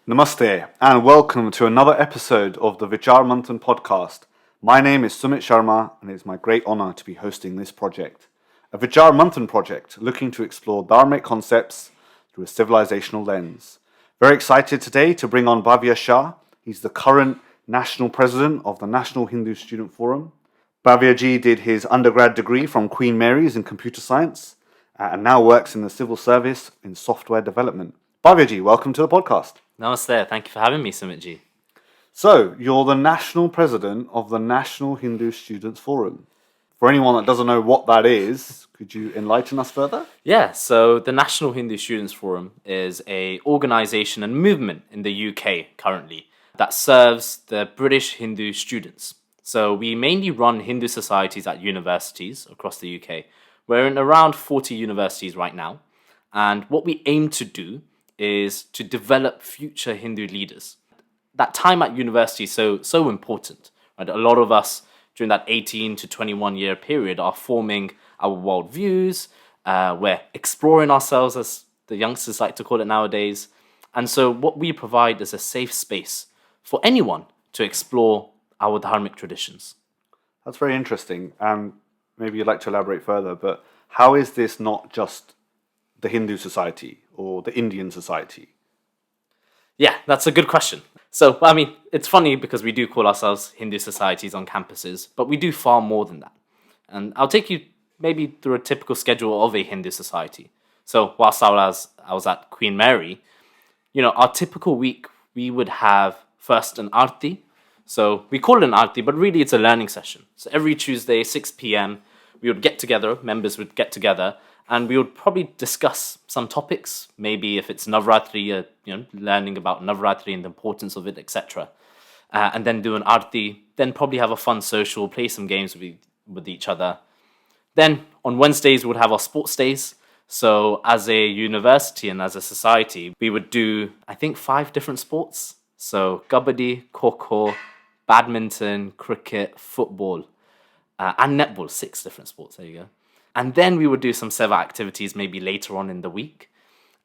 Namaste and welcome to another episode of the Vichaar Manthan podcast. My name is Sumit Sharma and it's my great honour to be hosting this project. A Vichaar Manthan project looking to explore Dharmic concepts through a civilizational lens. Very excited today to bring on Bhaya Shah. He's the current National President of the National Hindu Student Forum. Bhavya ji did his undergrad degree from Queen Mary's in computer science and now works in the civil service in software development. Bhavya ji, welcome to the podcast. Namaste, thank you for having me, Sumit ji. So, you're the National President of the National Hindu Students Forum. For anyone that doesn't know what that is, could you enlighten us further? Yeah, so the National Hindu Students Forum is an organisation and movement in the UK currently that serves the British Hindu students. So we mainly run Hindu societies at universities across the UK. We're in around 40 universities right now. And what we aim to do is to develop future Hindu leaders. That time at university is so important. Right? A lot of us during that 18 to 21 year period are forming our worldviews. We're exploring ourselves, as the youngsters like to call it nowadays. And so what we provide is a safe space for anyone to explore our Dharmic traditions. That's very interesting. Maybe you'd like to elaborate further, but how is this not just the Hindu society or the Indian society? Yeah, that's a good question. So, I mean, it's funny because we do call ourselves Hindu societies on campuses, but we do far more than that. And I'll take you maybe through a typical schedule of a Hindu society. So, whilst I was at Queen Mary, our typical week, we would have first an arti. So we call it an arti, but really it's a learning session. So every Tuesday, 6 p.m., we would get together, members would get together, and we would probably discuss some topics. Maybe if it's Navratri, learning about Navratri and the importance of it, etc. And then do an arti, then probably have a fun social, play some games with each other. Then on Wednesdays, we would have our sports days. So as a university and as a society, we would do, I think, 5 different sports. So kabaddi, kho-kho, badminton, cricket, football, and netball, 6 different sports. There you go. And then we would do some seva activities maybe later on in the week.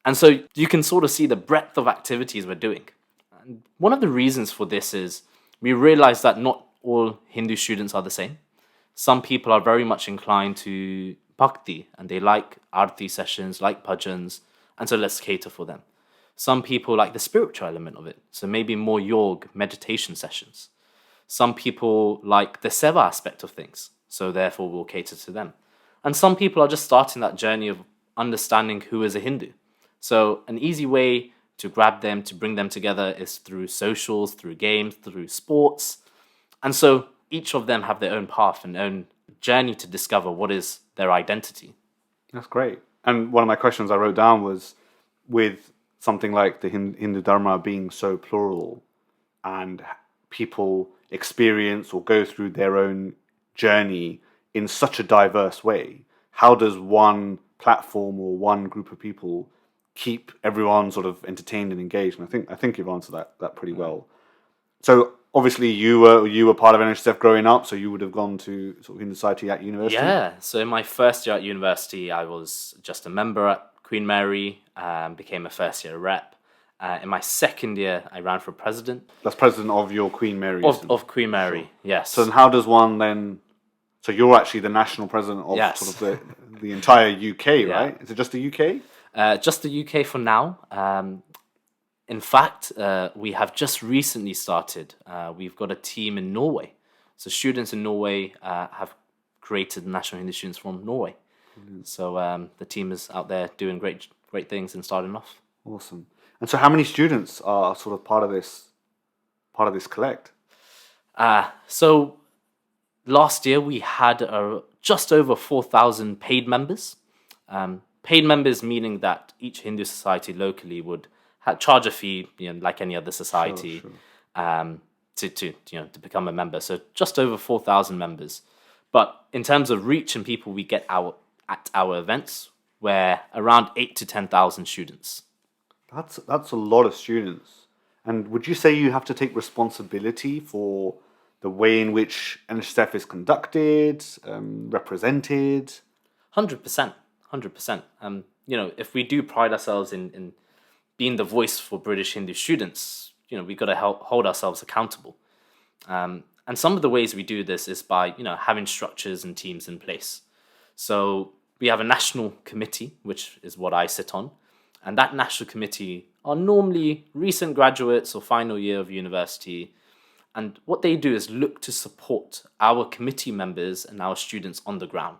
And so you can sort of see the breadth of activities we're doing. And one of the reasons for this is we realize that not all Hindu students are the same. Some people are very much inclined to bhakti and they like arti sessions, like bhajans, and so let's cater for them. Some people like the spiritual element of it, so maybe more yoga, meditation sessions. Some people like the seva aspect of things, so therefore we'll cater to them. And some people are just starting that journey of understanding who is a Hindu. So an easy way to grab them, to bring them together is through socials, through games, through sports. And so each of them have their own path and own journey to discover what is their identity. That's great. And one of my questions I wrote down was, with something like the Hindu Dharma being so plural and people experience or go through their own journey in such a diverse way, how does one platform or one group of people keep everyone sort of entertained and engaged? And I think you've answered that pretty well. So obviously you were part of NHSF growing up, so you would have gone to sort of Hindu society at university. Yeah, so in my first year at university, I was just a member at Queen Mary, became a first year rep. In my second year, I ran for president. That's president of your Queen Mary. Of Queen Mary, sure. Yes. So then how does one then... So you're actually the national president of sort of the entire UK, right? Is it just the UK? Just the UK for now. In fact, we have just recently started. We've got a team in Norway. So students in Norway have created the National Hindu Students from Norway. Mm-hmm. So the team is out there doing great things and starting off. Awesome. And so how many students are sort of part of this collect? So last year we had just over 4,000 paid members. Paid members meaning that each Hindu society locally would charge a fee, like any other society, sure. To become a member. So just over 4,000 members. But in terms of reach and people we get at our events, we're around 8,000 to 10,000 students. That's a lot of students. And would you say you have to take responsibility for the way in which NHSF is conducted, represented? 100%. If we do pride ourselves in being the voice for British Hindu students, we've got to hold ourselves accountable. And some of the ways we do this is by, having structures and teams in place. So we have a national committee, which is what I sit on. And that national committee are normally recent graduates or final year of university. And what they do is look to support our committee members and our students on the ground.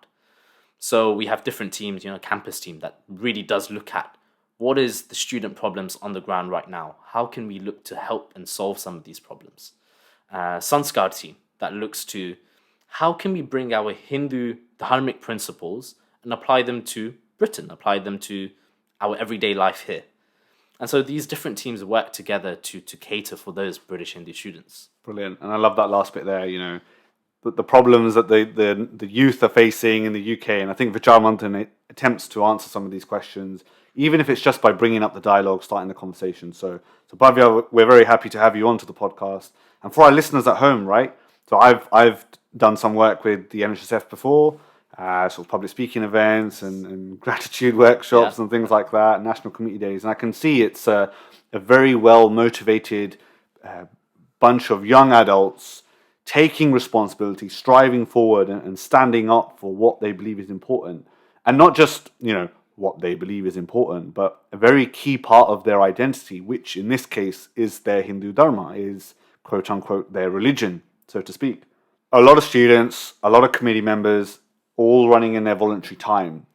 So we have different teams, campus team that really does look at what is the student problems on the ground right now? How can we look to help and solve some of these problems? Sanskar team that looks to how can we bring our Hindu Dharmic principles and apply them to Britain, apply them to our everyday life here. And so these different teams work together to cater for those British Hindu students. Brilliant. And I love that last bit there, the problems that the youth are facing in the UK. And I think Vichaar Manthan attempts to answer some of these questions, even if it's just by bringing up the dialogue, starting the conversation. So Bhavya, we're very happy to have you onto the podcast. And for our listeners at home, right? So I've done some work with the NHSF before, sort of public speaking events and gratitude workshops and things like that, national committee days. And I can see it's a very well-motivated bunch of young adults taking responsibility, striving forward and standing up for what they believe is important. And not just, what they believe is important, but a very key part of their identity, which in this case is their Hindu Dharma, is quote unquote their religion, so to speak. A lot of students, a lot of committee members, all running in their voluntary time.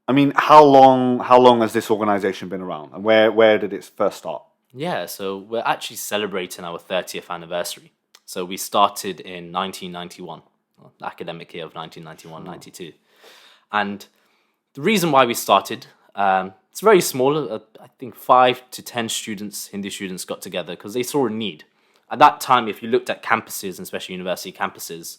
I mean, how long has this organization been around, and where did it first start? Yeah, so we're actually celebrating our 30th anniversary. So we started in 1991, the academic year of 1991-92. And the reason why we started, it's very small. I think 5 to 10 students, Hindu students, got together because they saw a need. At that time, if you looked at campuses, especially university campuses,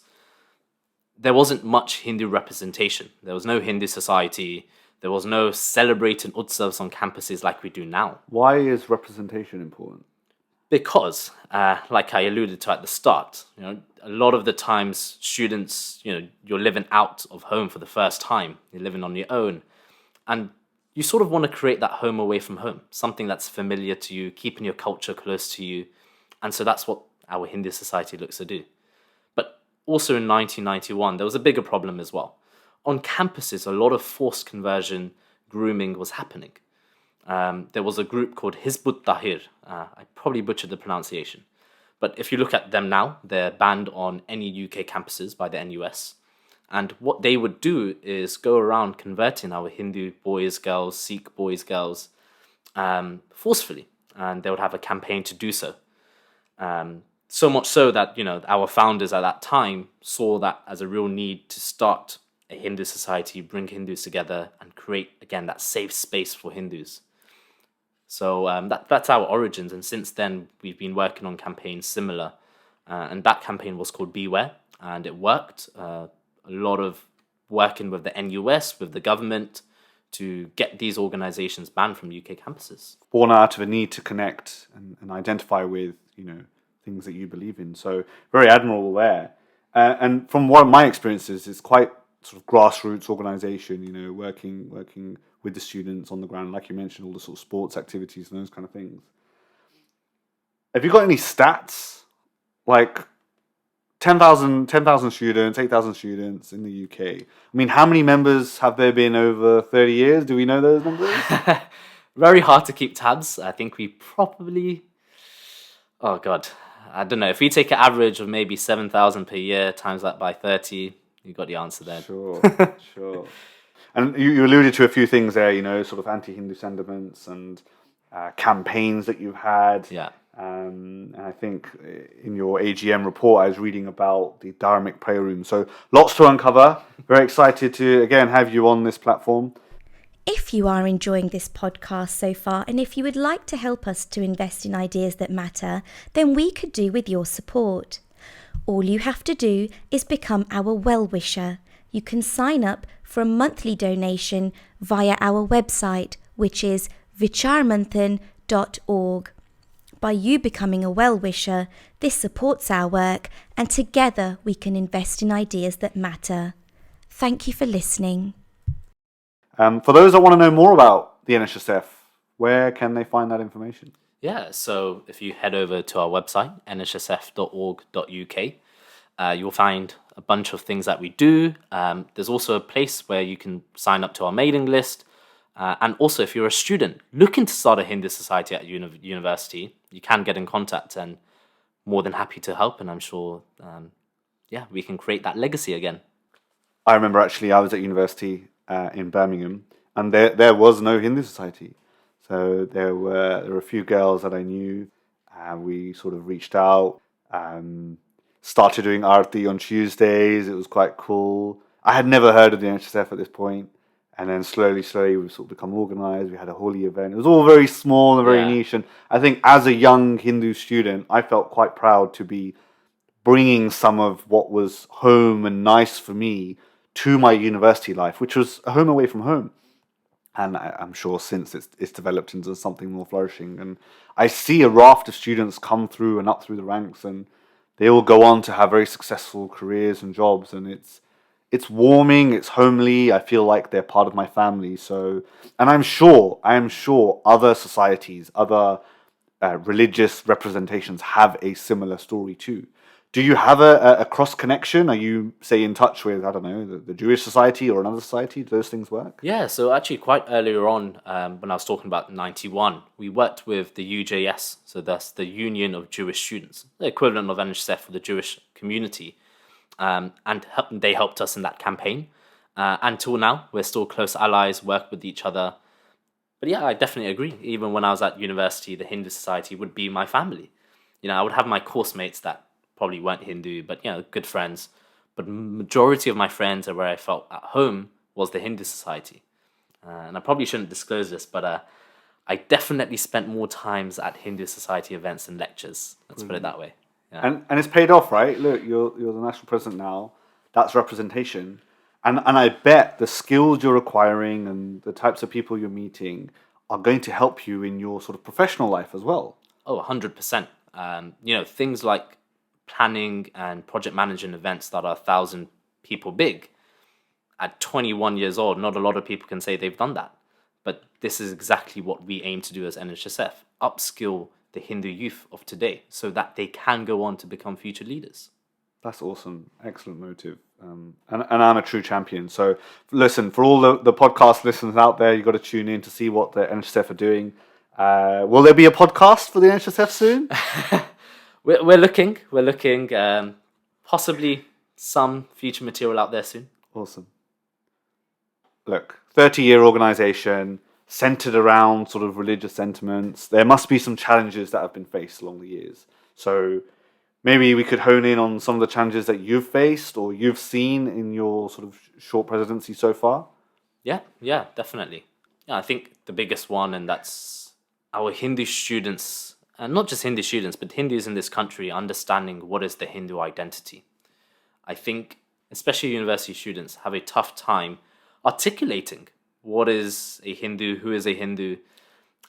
there wasn't much Hindu representation. There was no Hindu society. There was no celebrating utsavs on campuses like we do now. Why is representation important? Because, like I alluded to at the start, a lot of the times students, you're living out of home for the first time. You're living on your own. And you sort of want to create that home away from home, something that's familiar to you, keeping your culture close to you. And so that's what our Hindu society looks to do. But also in 1991, there was a bigger problem as well. On campuses, a lot of forced conversion, grooming was happening. There was a group called Hizbut Tahrir. I probably butchered the pronunciation. But if you look at them now, they're banned on any UK campuses by the NUS. And what they would do is go around converting our Hindu boys, girls, Sikh boys, girls, forcefully. And they would have a campaign to do so. So much so that, our founders at that time saw that as a real need to start a Hindu society, bring Hindus together and create, again, that safe space for Hindus. So that's our origins. And since then, we've been working on campaigns similar. And that campaign was called Beware, and it worked. A lot of working with the NUS, with the government, to get these organizations banned from UK campuses. Born out of a need to connect and identify with, things that you believe in. So very admirable there. And from what my experiences, it's quite sort of grassroots organization, working with the students on the ground, like you mentioned, all the sort of sports activities and those kind of things. Have you got any stats? Like 10,000 students, 8,000 students in the UK. I mean, how many members have there been over 30 years? Do we know those numbers? Very hard to keep tabs. I think we probably... Oh, God. I don't know. If we take an average of maybe 7,000 per year, times that by 30, you got the answer there. Sure. And you alluded to a few things there, sort of anti-Hindu sentiments and campaigns that you've had. Yeah. And I think in your AGM report, I was reading about the Dharmic prayer room. So lots to uncover. Very excited to, again, have you on this platform. If you are enjoying this podcast so far, and if you would like to help us to invest in ideas that matter, then we could do with your support. All you have to do is become our well-wisher. You can sign up for a monthly donation via our website, which is vichaarmanthan.org. By you becoming a well-wisher, this supports our work, and together we can invest in ideas that matter. Thank you for listening. For those that want to know more about the NHSF, where can they find that information? Yeah, so if you head over to our website, nhsf.org.uk, you'll find a bunch of things that we do. There's also a place where you can sign up to our mailing list. And also, if you're a student looking to start a Hindu society at university, you can get in contact, and more than happy to help. And I'm sure, we can create that legacy again. I remember actually I was at university in Birmingham, and there was no Hindu society. So there were a few girls that I knew. We sort of reached out, started doing Aarti on Tuesdays. It was quite cool. I had never heard of the NHSF at this point, and then slowly we've sort of become organised. We had a Holi event. It was all very small and very niche. And I think as a young Hindu student, I felt quite proud to be bringing some of what was home and nice for me to my university life, which was a home away from home. And I'm sure since it's developed into something more flourishing. And I see a raft of students come through and up through the ranks, and they all go on to have very successful careers and jobs. And it's warming, it's homely. I feel like they're part of my family. So, and I am sure other societies, other religious representations have a similar story too. Do you have a cross connection? Are you, say, in touch with, I don't know, the Jewish society or another society? Do those things work? Yeah, so actually quite earlier on, when I was talking about 91, we worked with the UJS, so that's the Union of Jewish Students, the equivalent of NHSF for the Jewish community, and they helped us in that campaign. Until now, we're still close allies, work with each other. But yeah, I definitely agree. Even when I was at university, the Hindu society would be my family. I would have my course mates that probably weren't Hindu, but good friends. But majority of my friends and where I felt at home was the Hindu society. And I probably shouldn't disclose this, but I definitely spent more times at Hindu society events and lectures. Let's put it that way. Yeah. And it's paid off, right? Look, you're the national president now. That's representation. And I bet the skills you're acquiring and the types of people you're meeting are going to help you in your sort of professional life as well. Oh, 100%. Things like planning and project managing events that are 1,000 people big. At 21 years old, not a lot of people can say they've done that. But this is exactly what we aim to do as NHSF. Upskill the Hindu youth of today so that they can go on to become future leaders. That's awesome. Excellent motive. And I'm a true champion. So listen, for all the podcast listeners out there, you've got to tune in to see what the NHSF are doing. Will there be a podcast for the NHSF soon? We're looking. Possibly some future material out there soon. Awesome. Look, 30-year organisation, centred around sort of religious sentiments. There must be some challenges that have been faced along the years. So maybe we could hone in on some of the challenges that you've faced or you've seen in your sort of short presidency so far. Yeah, definitely. Yeah, I think the biggest one, and that's our Hindu students, and not just Hindu students, but Hindus in this country understanding what is the Hindu identity. I think especially university students have a tough time articulating what is a Hindu, who is a Hindu.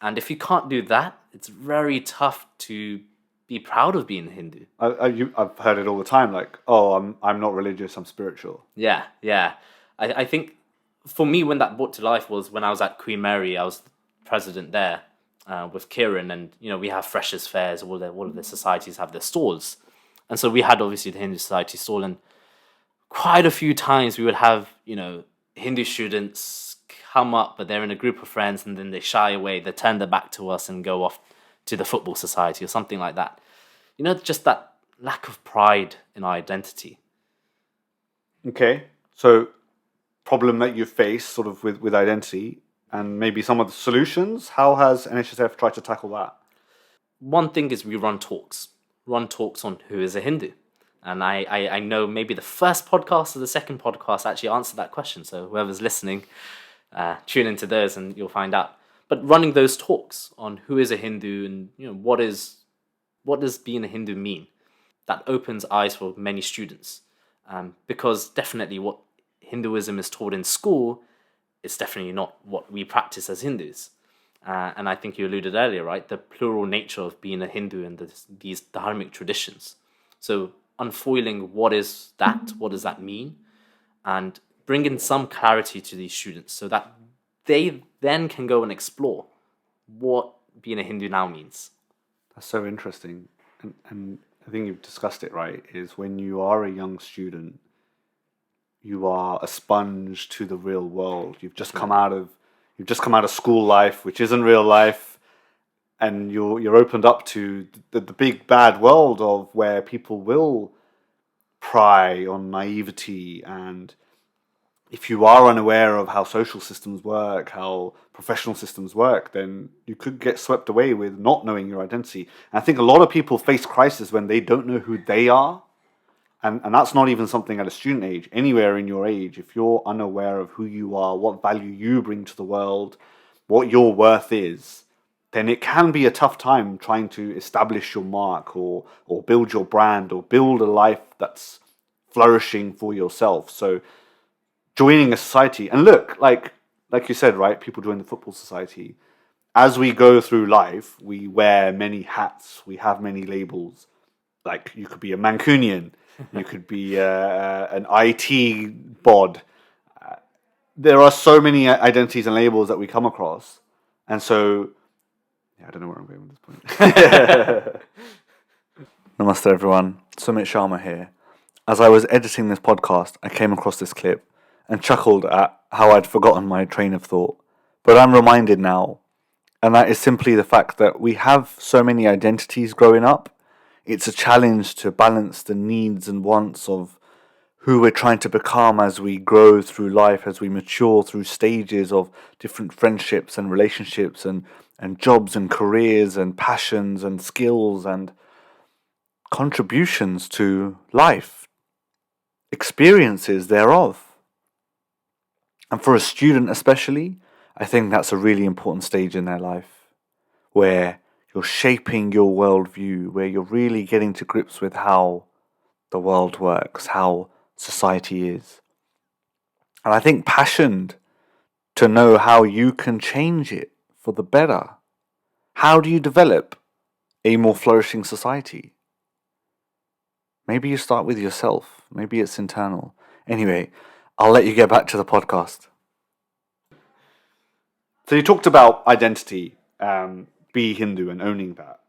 And if you can't do that, it's very tough to be proud of being a Hindu. I've heard it all the time, like, oh, I'm not religious, I'm spiritual. Yeah. I think for me, when that brought to life was when I was at Queen Mary. I was president there with Kieran, and we have freshers fairs. All of the societies have their stalls, and so we had obviously the Hindu society stall, and quite a few times we would have Hindu students come up, but they're in a group of friends, and then they shy away. They turn their back to us and go off to the football society or something like that. Just that lack of pride in our identity. Okay, so problem that you face sort of with identity and maybe some of the solutions. How has NHSF tried to tackle that? One thing is we run talks on who is a Hindu. And I know maybe the first podcast or the second podcast actually answered that question. So whoever's listening, tune into those and you'll find out. But running those talks on who is a Hindu and what does being a Hindu mean, that opens eyes for many students. Because definitely what Hinduism is taught in school is definitely not what we practice as Hindus. And I think you alluded earlier, right? The plural nature of being a Hindu and these Dharmic traditions. So unfoiling what is that, what does that mean, and bringing some clarity to these students so that they then can go and explore what being a Hindu now means. That's so interesting. And I think you've discussed it, right? Is when you are a young student, you are a sponge to the real world. You've just come out of school life, which isn't real life, and you're opened up to the big bad world of where people will pry on naivety, and if you are unaware of how social systems work, how professional systems work, then you could get swept away with not knowing your identity. And I think a lot of people face crisis when they don't know who they are. And that's not even something at a student age. Anywhere in your age, if you're unaware of who you are, what value you bring to the world, what your worth is, then it can be a tough time trying to establish your mark or build your brand or build a life that's flourishing for yourself. So joining a society, and look, like you said, right, people join the football society. As we go through life, we wear many hats, we have many labels. Like, you could be a Mancunian, you could be an IT bod. There are so many identities and labels that we come across. And so, yeah, I don't know where I'm going with this point. Namaste, everyone. Sumit Sharma here. As I was editing this podcast, I came across this clip and chuckled at how I'd forgotten my train of thought. But I'm reminded now, and that is simply the fact that we have so many identities growing up. It's a challenge to balance the needs and wants of who we're trying to become as we grow through life, as we mature through stages of different friendships and relationships and jobs and careers and passions and skills and contributions to life, experiences thereof. And for a student especially, I think that's a really important stage in their life, where you're shaping your worldview, where you're really getting to grips with how the world works, how society is. And I think passionate to know how you can change it for the better. How do you develop a more flourishing society? Maybe you start with yourself. Maybe it's internal. Anyway, I'll let you get back to the podcast. So you talked about identity, be Hindu and owning that.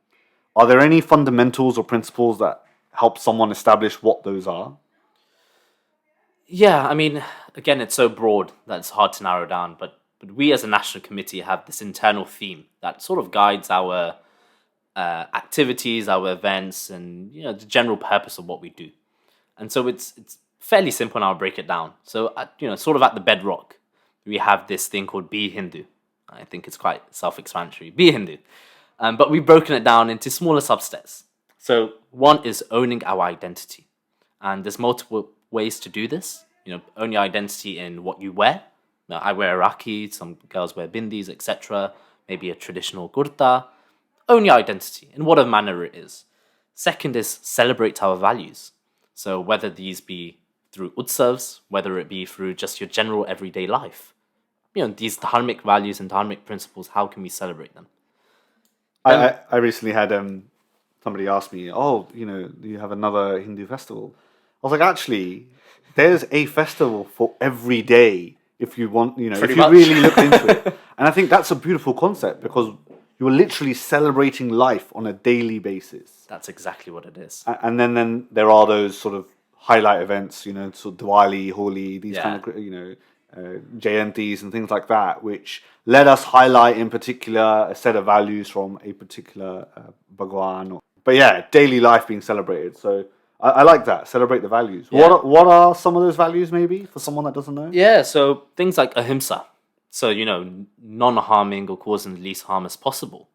Are there any fundamentals or principles that help someone establish what those are? Yeah, I mean, again, it's so broad that it's hard to narrow down, but we as a national committee have this internal theme that sort of guides our activities, our events, and the general purpose of what we do. And so it's fairly simple, and I'll break it down. So sort of at the bedrock, we have this thing called Be Hindu. I think it's quite self-explanatory. Be Hindu. But we've broken it down into smaller subsets. So one is owning our identity. And there's multiple ways to do this. Own your identity in what you wear. Now, I wear a rakhi, some girls wear bindis, etc. Maybe a traditional kurta. Own your identity in whatever manner it is. Second is celebrate our values. So whether these be through utsavs, whether it be through just your general everyday life. These dharmic values and dharmic principles, how can we celebrate them? I recently had somebody ask me, do you have another Hindu festival? I was like, actually, there's a festival for every day if you want, if you really look into it. And I think that's a beautiful concept because you're literally celebrating life on a daily basis. That's exactly what it is. And then there are those sort of highlight events, sort of Diwali, Holi, these kind of, Jayantis and things like that, which let us highlight in particular a set of values from a particular Bhagwan. But yeah, daily life being celebrated. So I like that. Celebrate the values. Yeah. What are some of those values maybe for someone that doesn't know? Yeah, so things like ahimsa. So, non-harming or causing the least harm as possible.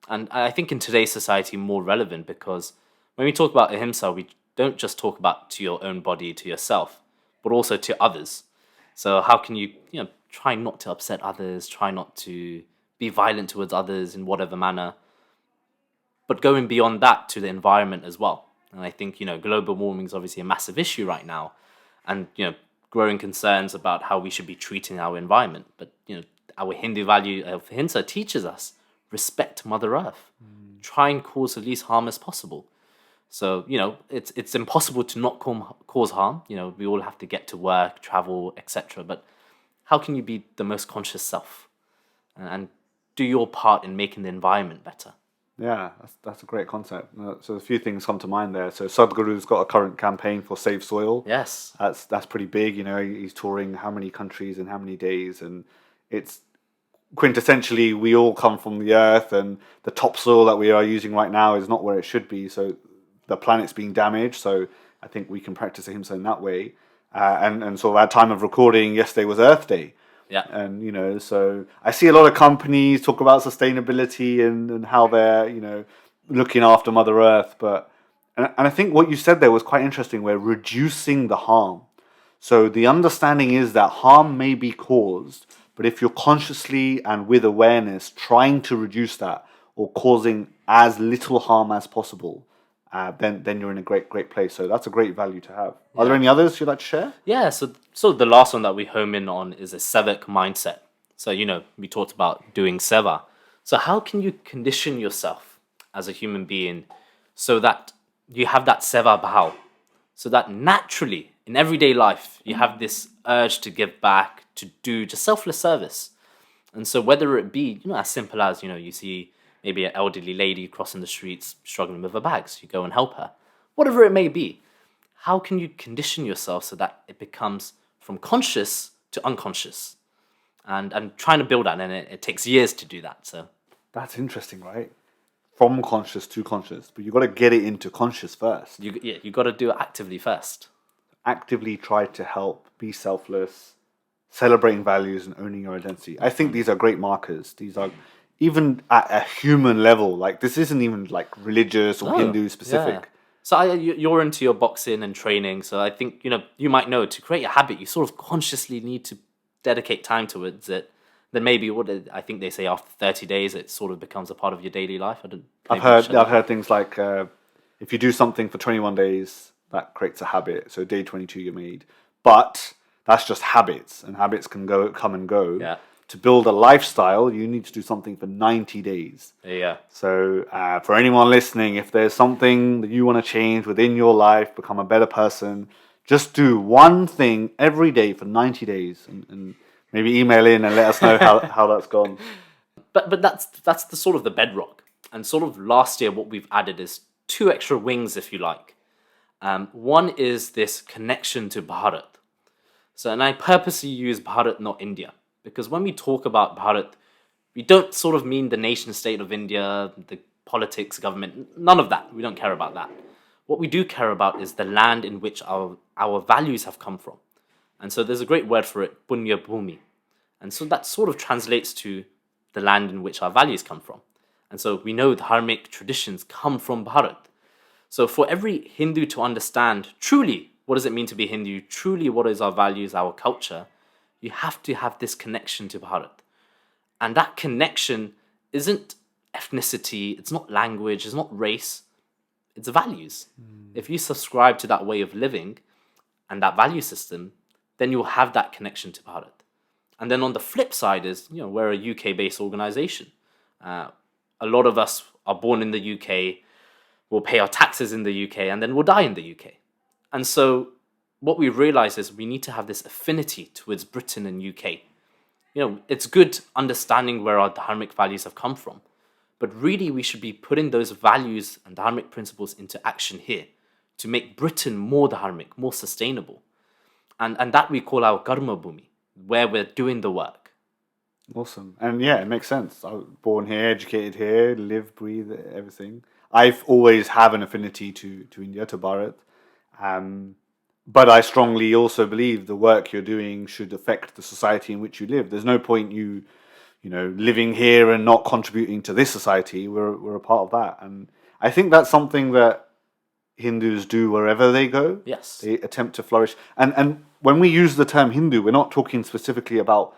And I think in today's society more relevant because when we talk about ahimsa, we don't just talk about to your own body, to yourself, but also to others. So how can you, try not to upset others, try not to be violent towards others in whatever manner, but going beyond that to the environment as well. And I think, global warming is obviously a massive issue right now. And, growing concerns about how we should be treating our environment. But, our Hindu value of ahimsa teaches us respect Mother Earth. Try and cause the least harm as possible. So, it's impossible to not cause harm. We all have to get to work, travel, etc. But how can you be the most conscious self? And do your part in making the environment better. Yeah, that's a great concept. So a few things come to mind there. So Sadhguru's got a current campaign for Save Soil. Yes. That's pretty big. He's touring how many countries and how many days, and it's quintessentially we all come from the earth, and the topsoil that we are using right now is not where it should be. So the planet's being damaged. So I think we can practice ahimsa in that way. And sort of at time of recording, yesterday was Earth Day. Yeah. And, so I see a lot of companies talk about sustainability and how they're, looking after Mother Earth. And I think what you said there was quite interesting. We're reducing the harm. So the understanding is that harm may be caused, but if you're consciously and with awareness trying to reduce that or causing as little harm as possible, then you're in a great place. So that's a great value to have. Are there any others you'd like to share? Yeah, so the last one that we home in on is a civic mindset. So, we talked about doing seva. So how can you condition yourself as a human being so that you have that seva bhav? So that naturally, in everyday life, you have this urge to give back, to do just selfless service. And so whether it be, as simple as, you see maybe an elderly lady crossing the streets struggling with her bags, you go and help her. Whatever it may be, how can you condition yourself so that it becomes from conscious to unconscious? And trying to build that, and it takes years to do that. So that's interesting, right? From conscious to conscious, but you've got to get it into conscious first. You got to do it actively first. Actively try to help, be selfless, celebrating values and owning your identity. I think these are great markers. These are even at a human level. Like this isn't even like religious or Hindu specific. Yeah. So you're into your boxing and training. So I think, you might know to create a habit, you sort of consciously need to dedicate time towards it. Then maybe I think they say after 30 days, it sort of becomes a part of your daily life. I've heard things like if you do something for 21 days, that creates a habit. So day 22 you're made. But that's just habits, and habits can come and go. Yeah. To build a lifestyle, you need to do something for 90 days. Yeah. So for anyone listening, if there's something that you want to change within your life, become a better person, just do one thing every day for 90 days and maybe email in and let us know how that's gone. But that's the sort of the bedrock. And sort of last year, what we've added is 2 extra wings, if you like. One is this connection to Bharat. So, and I purposely use Bharat, not India. Because when we talk about Bharat, we don't sort of mean the nation state of India, the politics, government, none of that. We don't care about that. What we do care about is the land in which our values have come from. And so there's a great word for it, punya bhumi. And so that sort of translates to the land in which our values come from. And so we know Dharmic traditions come from Bharat. So for every Hindu to understand truly what does it mean to be Hindu, truly what is our values, our culture, you have to have this connection to Bharat. And that connection isn't ethnicity, it's not language, it's not race, it's values. If you subscribe to that way of living and that value system, then you'll have that connection to Bharat. And then on the flip side is, we're a UK-based organization. A lot of us are born in the UK, we'll pay our taxes in the UK, and then we'll die in the UK. And so what we realize is we need to have this affinity towards Britain and UK. It's good understanding where our dharmic values have come from, but really we should be putting those values and dharmic principles into action here to make Britain more dharmic, more sustainable. And that we call our karma bhumi, where we're doing the work. Awesome. And yeah, it makes sense. I was born here, educated here, live, breathe, everything. I've always have an affinity to India, to Bharat. But I strongly also believe the work you're doing should affect the society in which you live. There's no point you living here and not contributing to this society. We're a part of that. And I think that's something that Hindus do wherever they go. Yes. They attempt to flourish. And when we use the term Hindu, we're not talking specifically about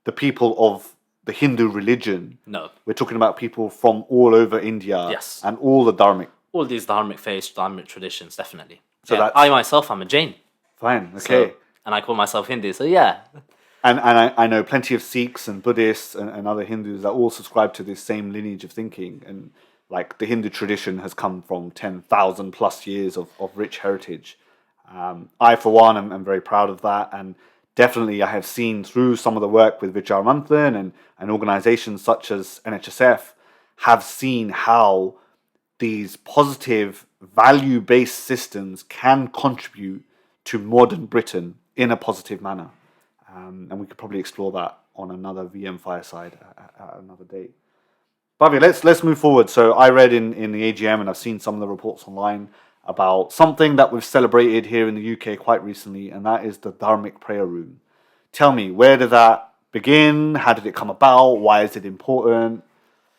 the people of the Hindu religion. No. We're talking about people from all over India. Yes. And all the Dharmic. All these dharmic faiths, dharmic traditions, definitely. So yeah, I myself, I'm a Jain. Fine, okay. So, and I call myself Hindu, so yeah. And I know plenty of Sikhs and Buddhists and other Hindus that all subscribe to this same lineage of thinking. And like the Hindu tradition has come from 10,000 plus years of rich heritage. I, for one, am very proud of that. And definitely I have seen through some of the work with Vichaar Manthan and organizations such as NHSF have seen how these positive value-based systems can contribute to modern Britain in a positive manner. And we could probably explore that on another VM Fireside at another date. Bhavya, let's move forward. So I read in the AGM, and I've seen some of the reports online about something that we've celebrated here in the UK quite recently, and that is the Dharmic prayer room. Tell me, where did that begin? How did it come about? Why is it important?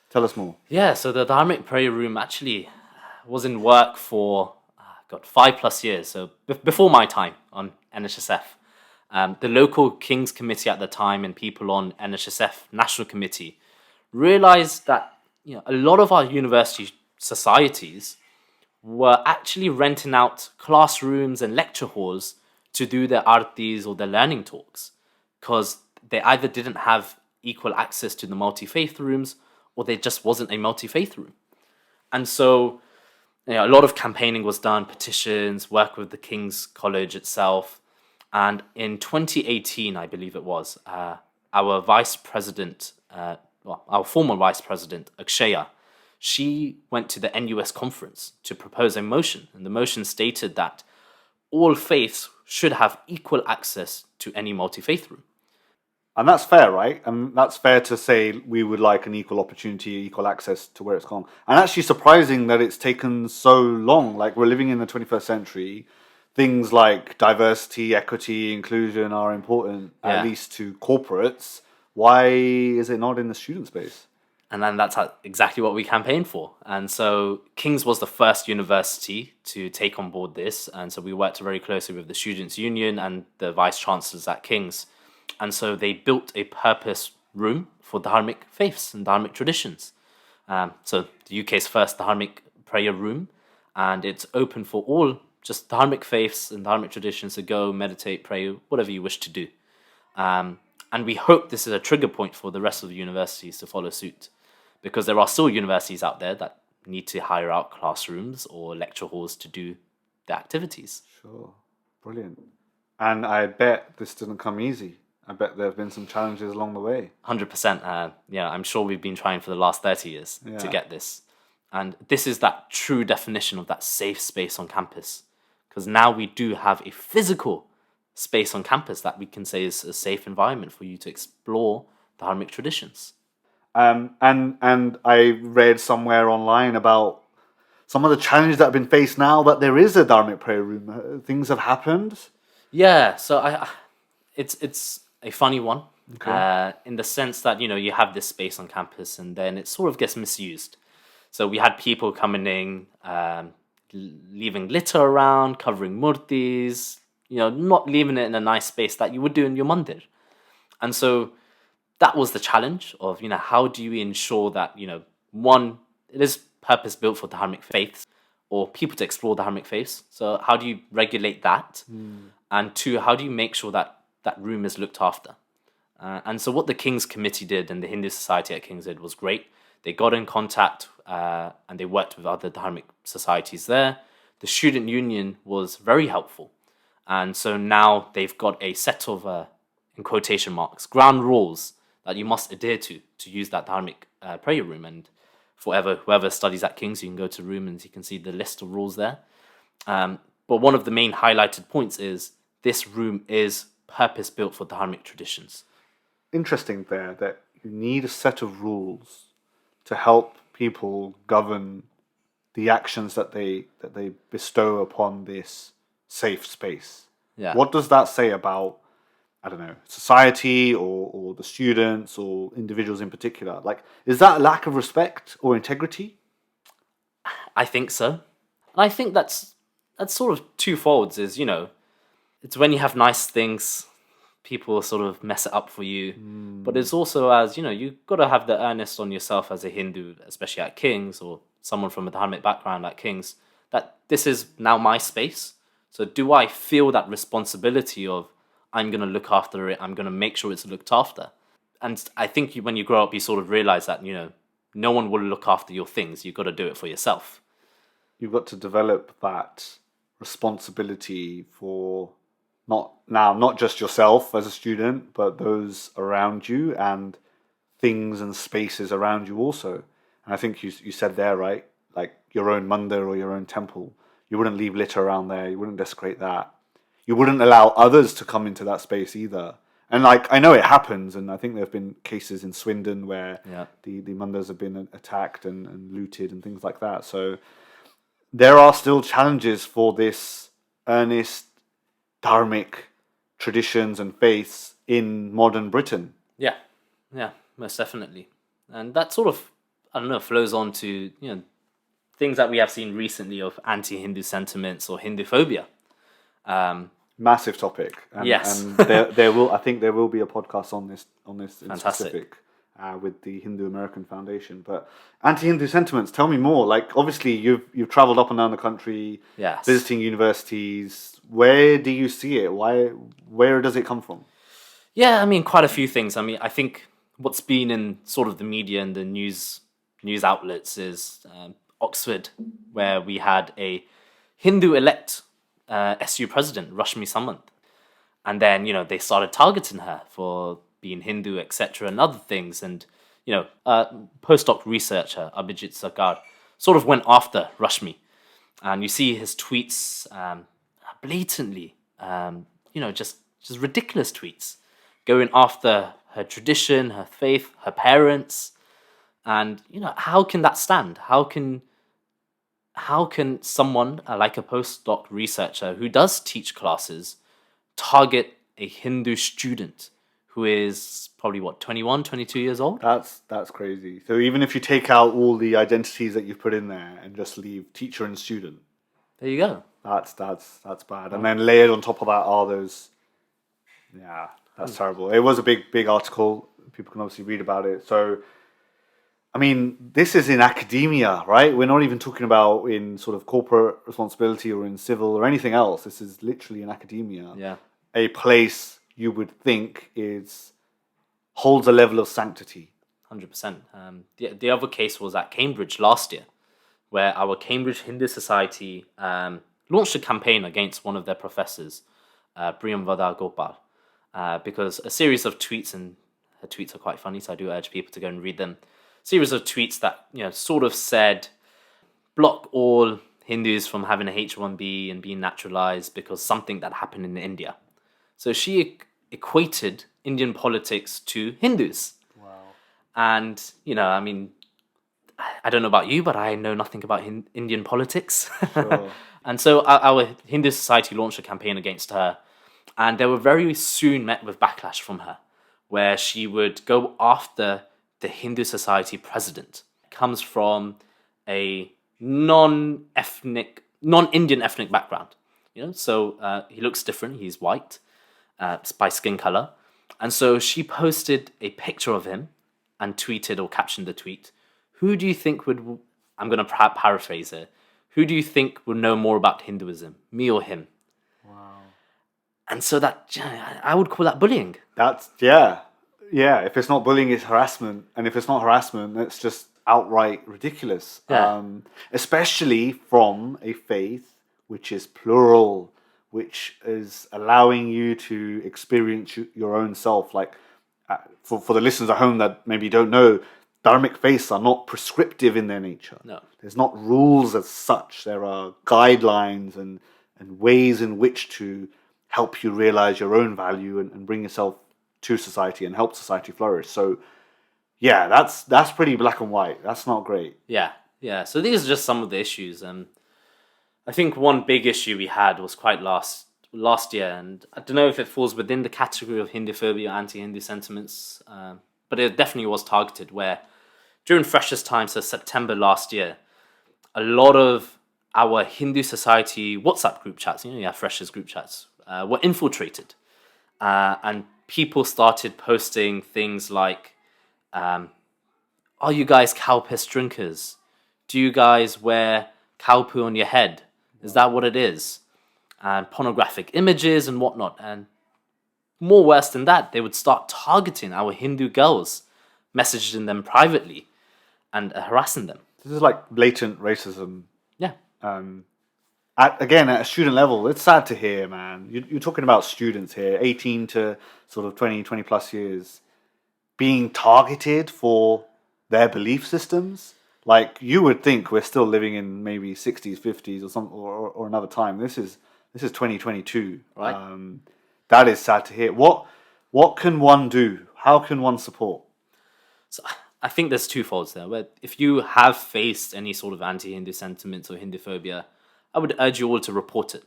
Tell us more. Yeah, so the Dharmic prayer room actually was in work for 5+ years. So before my time on NHSF, the local King's Committee at the time and people on NHSF National Committee realized that a lot of our university societies were actually renting out classrooms and lecture halls to do their artis or their learning talks, because they either didn't have equal access to the multi-faith rooms or there just wasn't a multi-faith room. And so a lot of campaigning was done, petitions, work with the King's College itself. And in 2018, I believe it was, our vice president, our former vice president, Akshaya, she went to the NUS conference to propose a motion. And the motion stated that all faiths should have equal access to any multi-faith room. And that's fair, right? And that's fair to say we would like an equal opportunity, equal access to where it's gone. And actually surprising that it's taken so long. Like, we're living in the 21st century. Things like diversity, equity, inclusion are important, at least to corporates. Why is it not in the student space? And then that's exactly what we campaigned for. And so King's was the first university to take on board this. And so we worked very closely with the Students' Union and the vice chancellors at King's. And so they built a purpose room for Dharmic faiths and Dharmic traditions. So the UK's first Dharmic prayer room. And it's open for all just Dharmic faiths and Dharmic traditions to go, meditate, pray, whatever you wish to do. And we hope this is a trigger point for the rest of the universities to follow suit, because there are still universities out there that need to hire out classrooms or lecture halls to do the activities. Sure. Brilliant. And I bet this didn't come easy. I bet there have been some challenges along the way. 100%. I'm sure we've been trying for the last 30 years to get this. And this is that true definition of that safe space on campus. Because now we do have a physical space on campus that we can say is a safe environment for you to explore Dharmic traditions. And I read somewhere online about some of the challenges that have been faced now that there is a Dharmic prayer room. Things have happened. Yeah, so it's a funny one, in the sense that you have this space on campus and then it sort of gets misused. So we had people coming in, leaving litter around, covering murtis, not leaving it in a nice space that you would do in your mandir. And so that was the challenge of, how do you ensure that, one, it is purpose built for Dharmic faiths or people to explore Dharmic faiths. So how do you regulate that? And two, how do you make sure that that room is looked after? And so what the King's Committee did and the Hindu Society at King's did was great. They got in contact and they worked with other Dharmic societies there. The Student Union was very helpful. And so now they've got a set of, in quotation marks, ground rules that you must adhere to use that Dharmic prayer room. And for whoever studies at King's, you can go to room and you can see the list of rules there. But one of the main highlighted points is this room is purpose-built for Dharmic traditions. Interesting there that you need a set of rules to help people govern the actions that they bestow upon this safe space. Yeah. What does that say about, I don't know, society or the students or individuals in particular? Like, is that a lack of respect or integrity? I think so. And I think that's sort of twofolds, is, it's when you have nice things, people sort of mess it up for you. But it's also as, you've got to have the earnest on yourself as a Hindu, especially at King's, or someone from a Dharmic background at King's, that this is now my space. So do I feel that responsibility of, I'm going to look after it, I'm going to make sure it's looked after? And I think when you grow up, you sort of realize that, no one will look after your things. You've got to do it for yourself. You've got to develop that responsibility for not just yourself as a student, but those around you and things and spaces around you also. And I think you said there, right? Like your own mandir or your own temple. You wouldn't leave litter around there. You wouldn't desecrate that. You wouldn't allow others to come into that space either. And like I know it happens, and I think there have been cases in Swindon where the mandirs have been attacked and looted and things like that. So there are still challenges for this earnest Dharmic traditions and faiths in modern Britain. Yeah, most definitely. And that sort of, I don't know, flows on to, things that we have seen recently of anti-Hindu sentiments or Hinduphobia. Massive topic. And, yes. And I think there will be a podcast on this in specific with the Hindu American Foundation. But anti-Hindu sentiments, tell me more. Like obviously you've traveled up and down the country, visiting universities. Where do you see it? Where does it come from? Yeah, I mean quite a few things. I mean, I think what's been in sort of the media and the news outlets is Oxford, where we had a Hindu-elect SU president, Rashmi Samant. And then, they started targeting her for being Hindu, etc., and other things. And, postdoc researcher, Abhijit Sarkar, sort of went after Rashmi. And you see his tweets blatantly, just ridiculous tweets, going after her tradition, her faith, her parents. And, how can that stand? How can someone like a postdoc researcher who does teach classes target a Hindu student who is probably 21, 22 years old? That's crazy. So even if you take out all the identities that you've put in there and just leave teacher and student, there you go. That's bad. And then layered on top of that are those. Yeah, that's terrible. It was a big article. People can obviously read about it. So, I mean, this is in academia, right? We're not even talking about in sort of corporate responsibility or in civil or anything else. This is literally in academia. Yeah. A place you would think holds a level of sanctity. 100%. The other case was at Cambridge last year, where our Cambridge Hindu Society launched a campaign against one of their professors, Priyamvada Gopal, because a series of tweets, and her tweets are quite funny, so I do urge people to go and read them. Series of tweets that sort of said, block all Hindus from having a H1B and being naturalized because something that happened in India. So she equated Indian politics to Hindus. Wow. And, I mean, I don't know about you, but I know nothing about Indian politics. Sure. And so our Hindu Society launched a campaign against her. And they were very soon met with backlash from her, where she would go after the Hindu Society president. Comes from a non-Indian ethnic background. So he looks different. He's white by skin color. And so she posted a picture of him and tweeted or captioned the tweet, who do you think would, I'm going to paraphrase it, who do you think would know more about Hinduism, me or him? Wow. And so that, I would call that bullying. Yeah, if it's not bullying, it's harassment. And if it's not harassment, it's just outright ridiculous. Yeah. Especially from a faith which is plural, which is allowing you to experience your own self. Like, for the listeners at home that maybe don't know, Dharmic faiths are not prescriptive in their nature. No. There's not rules as such. There are guidelines and ways in which to help you realize your own value and bring yourself to society and help society flourish. So, yeah, that's pretty black and white. That's not great. Yeah. So these are just some of the issues. I think one big issue we had was quite last year, and I don't know if it falls within the category of Hinduphobia, anti-Hindu sentiments, but it definitely was targeted, where during Freshers' Time, so September last year, a lot of our Hindu Society WhatsApp group chats, you have Freshers group chats, were infiltrated. And people started posting things like, are you guys cow piss drinkers? Do you guys wear cow poo on your head? Is that what it is? And pornographic images and whatnot. And more worse than that, they would start targeting our Hindu girls, messaging them privately and harassing them. This is like blatant racism. Yeah. Again, at a student level, it's sad to hear, man. You're talking about students here, 18 to sort of 20 plus years, being targeted for their belief systems. Like, you would think we're still living in maybe 60s, 50s, or another time. This is 2022. Right. That is sad to hear. What can one do? How can one support? So I think there's two folds there. Where if you have faced any sort of anti-Hindu sentiments or Hinduphobia, I would urge you all to report it.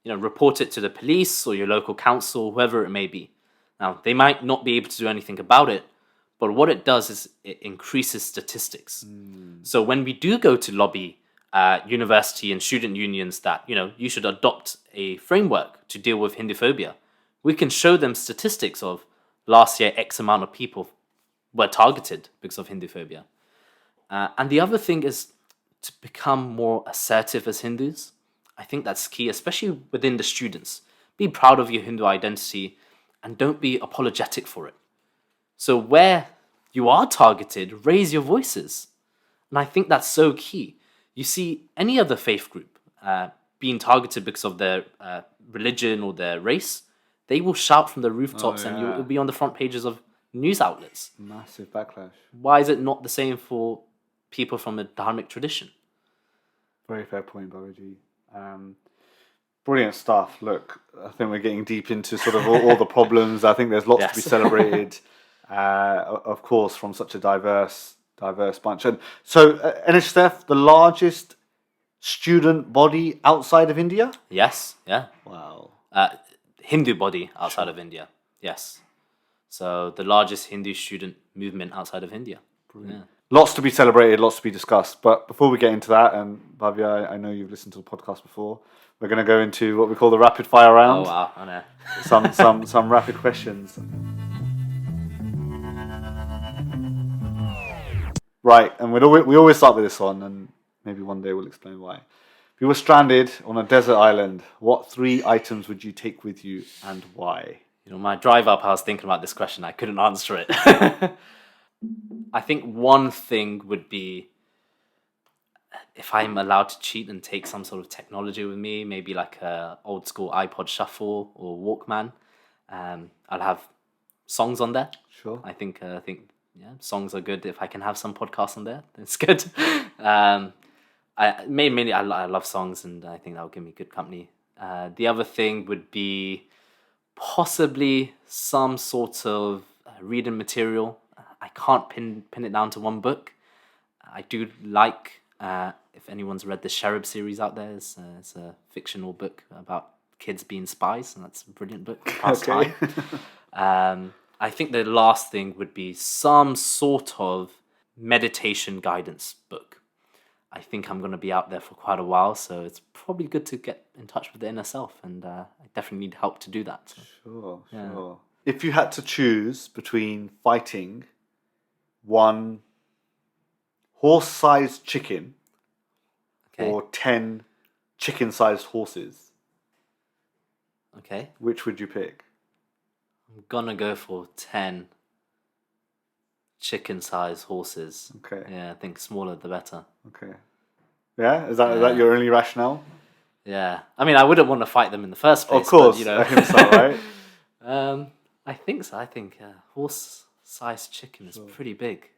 Report it to the police or your local council, whoever it may be. Now, they might not be able to do anything about it, but what it does is it increases statistics. So when we do go to lobby university and student unions that, you should adopt a framework to deal with Hinduphobia, we can show them statistics of last year X amount of people were targeted because of Hinduphobia. And the other thing is to become more assertive as Hindus. I think that's key, especially within the students. Be proud of your Hindu identity and don't be apologetic for it. So where you are targeted, raise your voices. And I think that's so key. You see any other faith group being targeted because of their religion or their race, they will shout from the rooftops and you'll be on the front pages of news outlets. Massive backlash. Why is it not the same for people from a Dharmic tradition? Very fair point, Bhaji. Brilliant stuff. Look, I think we're getting deep into sort of all the problems. I think there's lots to be celebrated, of course, from such a diverse bunch. And so, NHSF, the largest student body outside of India? Yes, yeah. Wow. Hindu body outside of India, yes. So the largest Hindu student movement outside of India. Brilliant. Yeah. Lots to be celebrated, lots to be discussed. But before we get into that, and Bhavya, I know you've listened to the podcast before, we're going to go into what we call the rapid fire round. Oh, wow, I know. some rapid questions. Right, and we always start with this one, and maybe one day we'll explain why. If you were stranded on a desert island, what 3 items would you take with you and why? My drive up, I was thinking about this question. I couldn't answer it. I think one thing would be if I'm allowed to cheat and take some sort of technology with me, maybe like a old school iPod Shuffle or Walkman. I'll have songs on there. Sure. I think songs are good. If I can have some podcasts on there, that's good. I love songs, and I think that will give me good company. The other thing would be possibly some sort of reading material. I can't pin it down to one book. I do like, if anyone's read the Cherub series out there, it's a fictional book about kids being spies, and that's a brilliant book. Okay. I think the last thing would be some sort of meditation guidance book. I think I'm going to be out there for quite a while, so it's probably good to get in touch with the inner self, and I definitely need help to do that. So. Sure. If you had to choose between fighting one horse-sized chicken or 10 chicken-sized horses, which would you pick? I'm going to go for 10 chicken-sized horses. Okay. Yeah, I think smaller the better. Okay. Yeah? Is that your only rationale? Yeah. I mean, I wouldn't want to fight them in the first place. Of course. But, Ahimsa, right? I think so. I think horse-sized chicken is pretty big.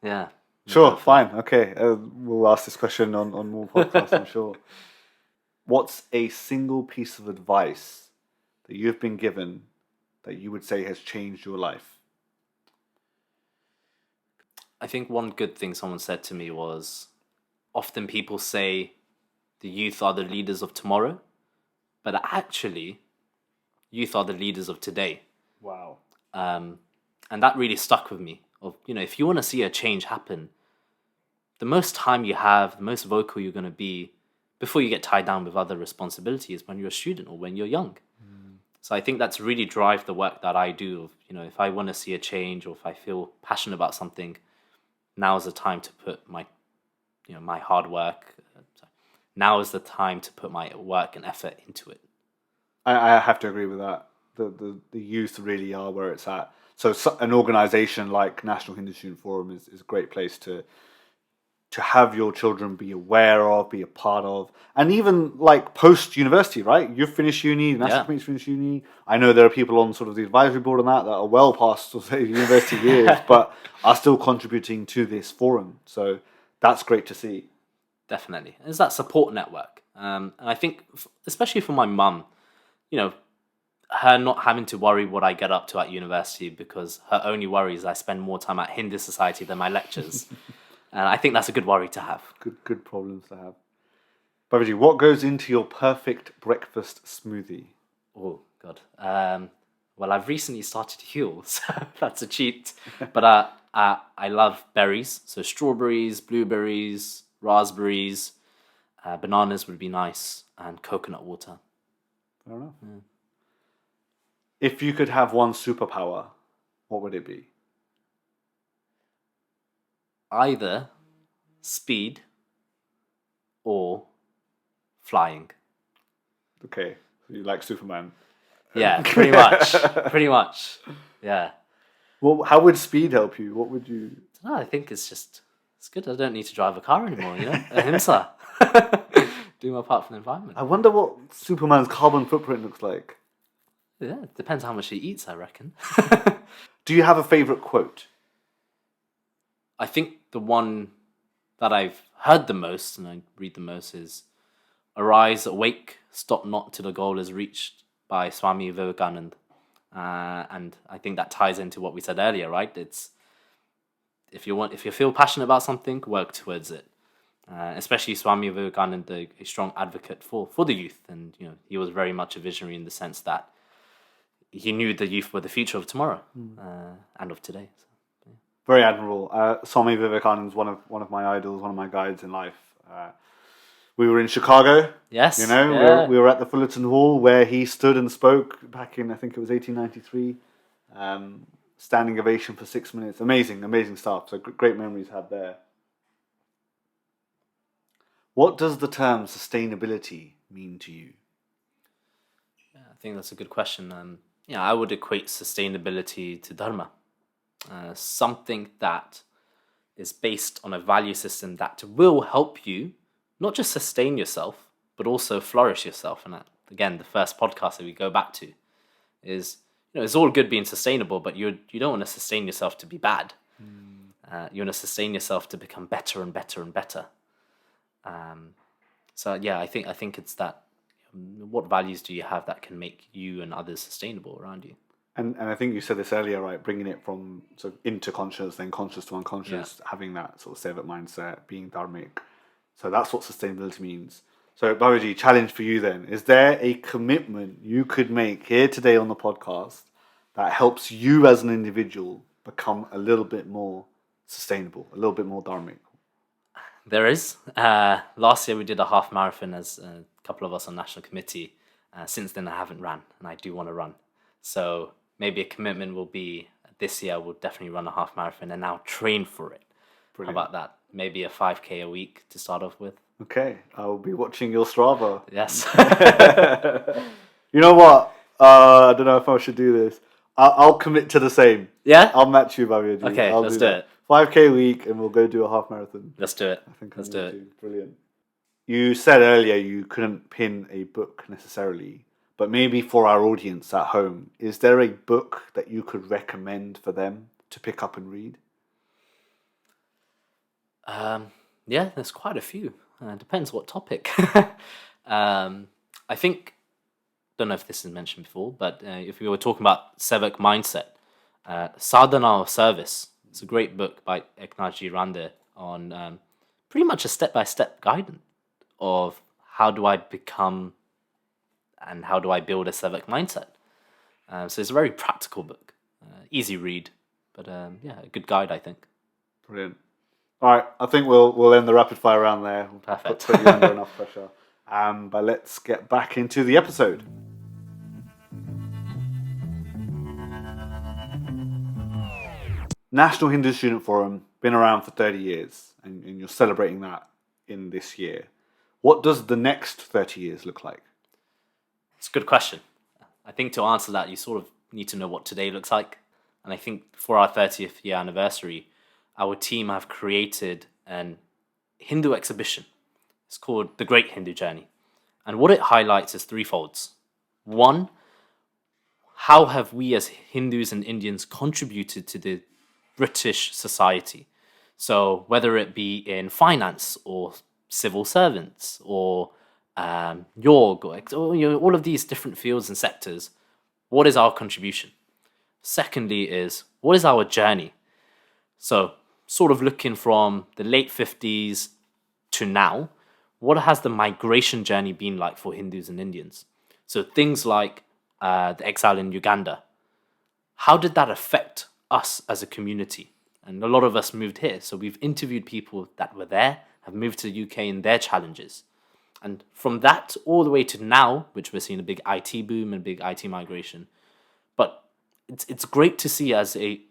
Yeah. Sure, fine. Okay. We'll ask this question on more podcasts, I'm sure. What's a single piece of advice that you've been given that you would say has changed your life? I think one good thing someone said to me was, often people say the youth are the leaders of tomorrow, but actually, youth are the leaders of today. Wow. And that really stuck with me. If you want to see a change happen, the most time you have, the most vocal you're going to be before you get tied down with other responsibilities when you're a student or when you're young. So I think that's really drive the work that I do. If I want to see a change or if I feel passionate about something, now is the time to put my hard work. Now is the time to put my work and effort into it. I have to agree with that. The youth really are where it's at. So an organisation like National Hindu Student Forum is a great place to to have your children be aware of, be a part of, and even like post university, right? You've finished uni, national committee's finished uni. I know there are people on sort of the advisory board on that are well past sort of university years, but are still contributing to this forum. So that's great to see. Definitely. It's that support network. And I think, especially for my mum, you know, her not having to worry what I get up to at university, because her only worry is I spend more time at Hindu Society than my lectures. And I think that's a good worry to have. Good problems to have. Bhavya, what goes into your perfect breakfast smoothie? Oh, God. Well, I've recently started to heal, so that's a cheat. But I love berries, so strawberries, blueberries, raspberries, bananas would be nice, and coconut water. Fair enough. Yeah. If you could have one superpower, what would it be? Either speed or flying. Okay, so you like Superman. Yeah, pretty much. Pretty much. Yeah. Well, how would speed help you? What would you... No, I think it's good. I don't need to drive a car anymore, you know? Ahimsa. Do my part for the environment. I wonder what Superman's carbon footprint looks like. Yeah, it depends how much he eats, I reckon. Do you have a favourite quote? I think the one that I've heard the most and I read the most is "Arise, awake, stop not till the goal is reached" by Swami Vivekananda. And I think that ties into what we said earlier, right? It's if you feel passionate about something, work towards it. Especially Swami Vivekananda, a strong advocate for the youth, and you know he was very much a visionary in the sense that he knew the youth were the future of tomorrow and of today. So, yeah. Very admirable. Swami Vivekananda's one of my idols, one of my guides in life. We were in Chicago. Yes, you know, yeah. we were at the Fullerton Hall where he stood and spoke back in, I think it was 1893. Standing ovation for 6 minutes. Amazing stuff. So great memories had there. What does the term sustainability mean to you? Yeah, I think that's a good question. I would equate sustainability to Dharma, something that is based on a value system that will help you not just sustain yourself, but also flourish yourself. And that, again, the first podcast that we go back to is, you know, it's all good being sustainable, but you don't want to sustain yourself to be bad. You want to sustain yourself to become better and better and better. So yeah, I think it's that. What values do you have that can make you and others sustainable around you? And I think you said this earlier, right? Bringing it from sort of into conscious, then conscious to unconscious, having that sort of civic mindset, being dharmic. So that's what sustainability means. So Bhavya, challenge for you then. Is there a commitment you could make here today on the podcast that helps you as an individual become a little bit more sustainable, a little bit more dharmic? There is. Last year we did a half marathon as a couple of us on national committee. Since then I haven't ran, and I do want to run. So maybe a commitment will be this year we'll definitely run a half marathon and now train for it. Brilliant. How about that? Maybe a 5K a week to start off with. Okay, I will be watching your Strava. Yes. You know what? I don't know if I should do this. I'll commit to the same. Yeah? I'll match you, Bhavya. Okay, let's do it. 5K a week and we'll go do a half marathon. Let's do it. I think let's do it. Too. Brilliant. You said earlier you couldn't pin a book necessarily, but maybe for our audience at home, is there a book that you could recommend for them to pick up and read? Yeah, there's quite a few. Depends what topic. I think, don't know if this is mentioned before, but if we were talking about Civic Mindset, Sadhana of Service, it's a great book by Eknathji Rande on pretty much a step-by-step guidance of how do I become and how do I build a civic mindset. So it's a very practical book, easy read, but yeah, a good guide, I think. Brilliant. All right, I think we'll end the rapid fire round there. Perfect. Put you under enough pressure. But let's get back into the episode. National Hindu Student Forum, been around for 30 years, and you're celebrating that in this year. What does the next 30 years look like? It's a good question. I think to answer that, you sort of need to know what today looks like. And I think for our 30th year anniversary, our team have created an Hindu exhibition. It's called The Great Hindu Journey. And what it highlights is threefolds. One, how have we as Hindus and Indians contributed to the British society? So whether it be in finance or civil servants or Yorg or all of these different fields and sectors, what is our contribution? Secondly is, what is our journey? So sort of looking from the late 50s to now, what has the migration journey been like for Hindus and Indians? So things like the exile in Uganda. How did that affect us as a community? And a lot of us moved here. So we've interviewed people that were there, have moved to the UK and their challenges. And from that all the way to now, which we're seeing a big IT boom and big IT migration. But it's great to see as a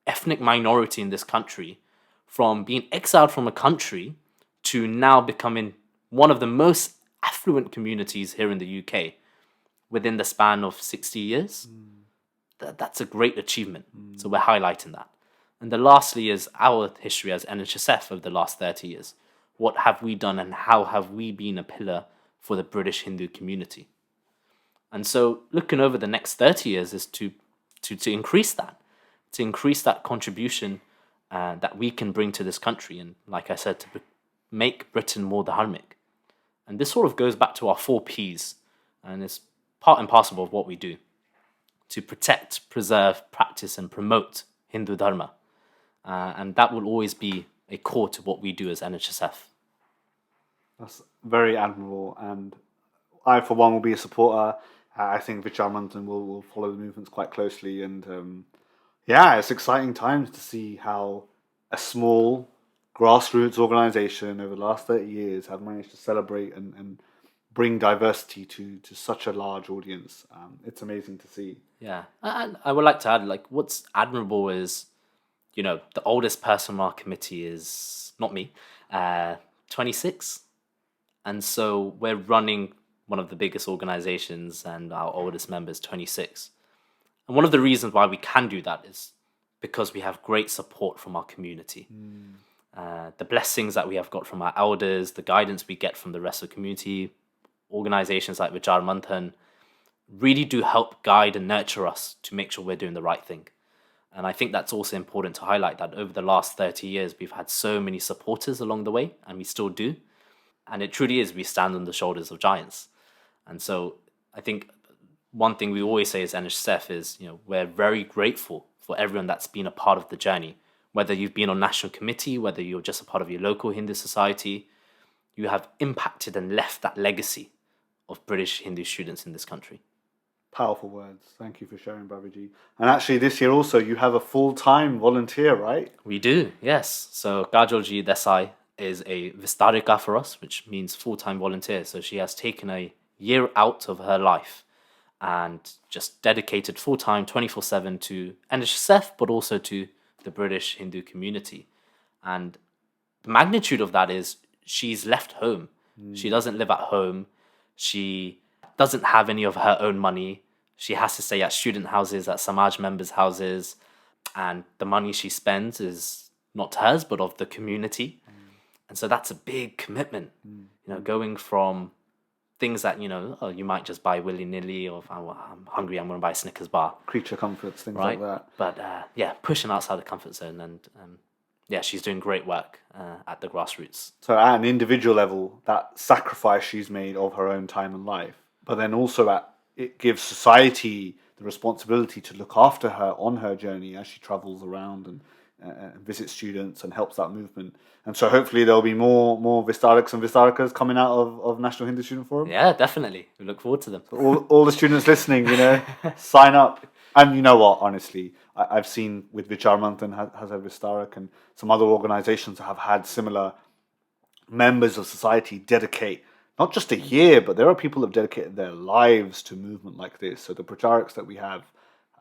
ethnic minority in this country, from being exiled from a country to now becoming one of the most affluent communities here in the UK within the span of 60 years. That's a great achievement. So we're highlighting that. And then lastly is our history as NHSF over the last 30 years. What have we done and how have we been a pillar for the British Hindu community? And so looking over the next 30 years is to increase that contribution that we can bring to this country. And like I said, to make Britain more Dharmic. And this sort of goes back to our 4 Ps, and it's part and parcel of what we do to protect, preserve, practice, and promote Hindu Dharma. And that will always be a core to what we do as NHSF. That's very admirable, and I, for one, will be a supporter. I think Vichaar Manthan will follow the movements quite closely, and it's exciting times to see how a small grassroots organisation over the last 30 years have managed to celebrate and bring diversity to such a large audience. It's amazing to see. Yeah, and I would like to add, like, what's admirable is, the oldest person on our committee is not me, 26. And so we're running one of the biggest organizations and our oldest member is 26. And one of the reasons why we can do that is because we have great support from our community. The blessings that we have got from our elders, the guidance we get from the rest of the community, organizations like Vichaar Manthan really do help guide and nurture us to make sure we're doing the right thing. And I think that's also important to highlight that over the last 30 years, we've had so many supporters along the way, and we still do. And it truly is, we stand on the shoulders of giants. And so I think one thing we always say as NHSF is, we're very grateful for everyone that's been a part of the journey. Whether you've been on national committee, whether you're just a part of your local Hindu society, you have impacted and left that legacy of British Hindu students in this country. Powerful words. Thank you for sharing, Bhavyaji. And actually, this year also, you have a full-time volunteer, right? We do, yes. So Kajolji Desai is a Vistarika for us, which means full-time volunteer. So she has taken a year out of her life and just dedicated full-time 24/7 to NHSF, but also to the British Hindu community. And the magnitude of that is she's left home. She doesn't live at home. She doesn't have any of her own money. She has to stay at student houses, at Samaj members' houses. And the money she spends is not hers, but of the community. And so that's a big commitment, going from things that, you might just buy willy-nilly, or I'm hungry, I'm going to buy a Snickers bar. Creature comforts, things right? like that. But pushing outside the comfort zone. And she's doing great work at the grassroots. So at an individual level, that sacrifice she's made of her own time and life, but then also it gives society the responsibility to look after her on her journey as she travels around and visits students and helps that movement. And so hopefully there'll be more Vistariks and Vistarikas coming out of National Hindu Student Forum. Yeah, definitely. We look forward to them. So all the students listening, sign up. And you know what, honestly, I've seen with Vichaar Manthan has a Vistarik, and some other organizations have had similar members of society dedicate not just a year, but there are people who have dedicated their lives to movement like this. So the Prachariks that we have,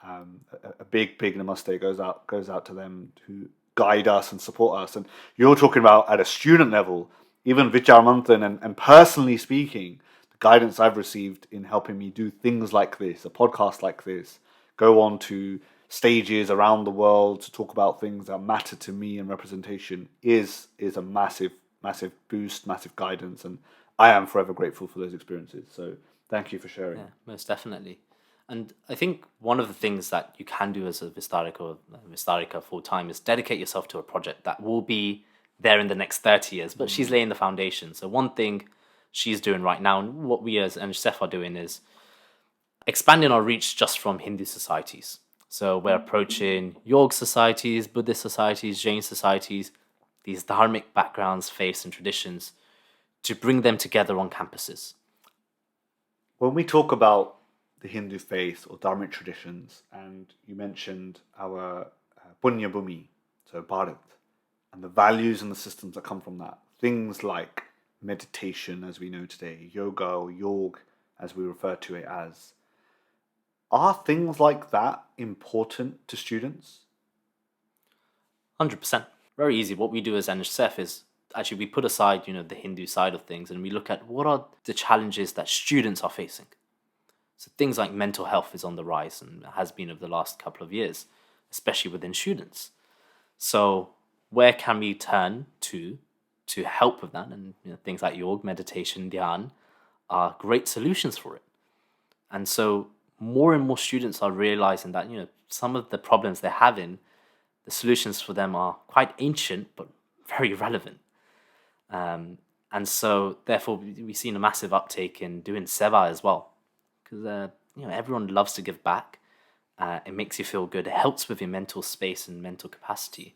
a big namaste goes out to them who guide us and support us. And you're talking about at a student level, even Vichaar Manthan, and personally speaking, the guidance I've received in helping me do things like this, a podcast like this, go on to stages around the world to talk about things that matter to me and representation is a massive massive boost, massive guidance, and I am forever grateful for those experiences. So thank you for sharing. Yeah, most definitely. And I think one of the things that you can do as a Vistarika or Vistarika full time is dedicate yourself to a project that will be there in the next 30 years, but she's laying the foundation. So one thing she's doing right now, and what we as NHSF are doing, is expanding our reach just from Hindu societies. So we're approaching Yoga societies, Buddhist societies, Jain societies, these Dharmic backgrounds, faiths, and traditions, to bring them together on campuses. When we talk about the Hindu faith or Dharmic traditions, and you mentioned our Punya Bhumi, so Bharat, and the values and the systems that come from that, things like meditation as we know today, yoga or yog as we refer to it as, are things like that important to students? 100%. Very easy. What we do as NHSF is actually we put aside, the Hindu side of things, and we look at what are the challenges that students are facing. So things like mental health is on the rise and has been over the last couple of years, especially within students. So where can we turn to help with that? And things like yoga, meditation, dhyan are great solutions for it. And so more and more students are realizing that some of the problems they're having, the solutions for them are quite ancient but very relevant. And so therefore we've seen a massive uptake in doing seva as well, because everyone loves to give back. It makes you feel good. It helps with your mental space and mental capacity.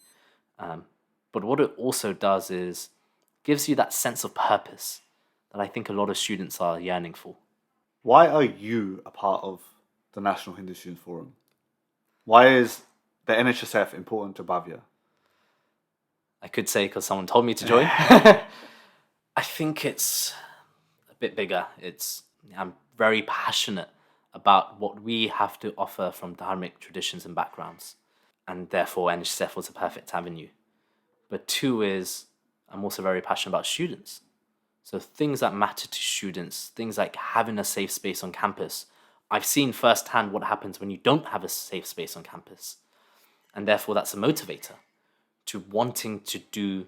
But what it also does is gives you that sense of purpose that I think a lot of students are yearning for. Why are you a part of the National Hindu Students Forum? Why is the NHSF important to Bhavya? I could say because someone told me to join. I think it's a bit bigger. I'm very passionate about what we have to offer from Dharmic traditions and backgrounds, and therefore NHSF was a perfect avenue. But two is, I'm also very passionate about students. So things that matter to students, things like having a safe space on campus. I've seen firsthand what happens when you don't have a safe space on campus. And therefore that's a motivator to wanting to do